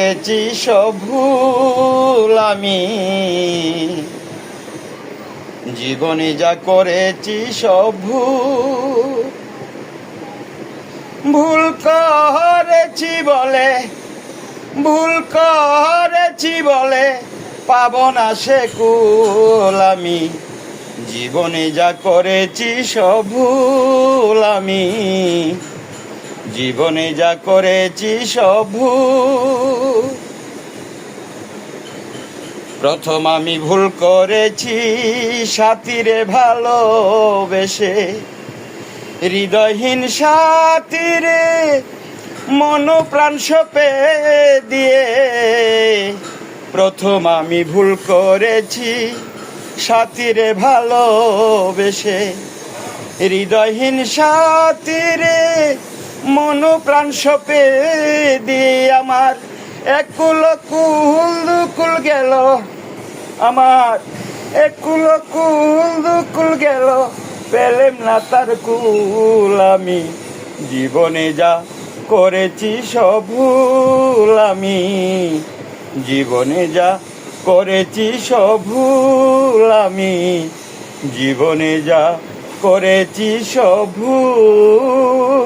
এছি সব ভুল আমি, জীবনে যা করেছি সব ভুল করেছি বলে, ভুল করেছি বলে পাব না সে কুল আমি, জীবনে যা করেছি সব ভুল আমি, জীবনে যা করেছি সব ভুল। প্রথম আমি ভুল করেছি সাথীরে ভালোবেসে, হৃদয়হীন সাথীরে মন প্রাণ সঁপে দিয়ে। প্রথম আমি ভুল করেছি সাথীরে ভালোবেসে, হৃদয়হীন সাথীরে মন প্রাণ সঁপে দিয়ে। আমার একুল কুল দুকুল গেল, আমার একুল কুল দুকুল গেল, পেলেম না তার কুল আমি, জীবনে যা করেছি সব ভুল আমি, জীবনে যা করেছি সব ভুল আমি, জীবনে যা করেছি সব ভুল।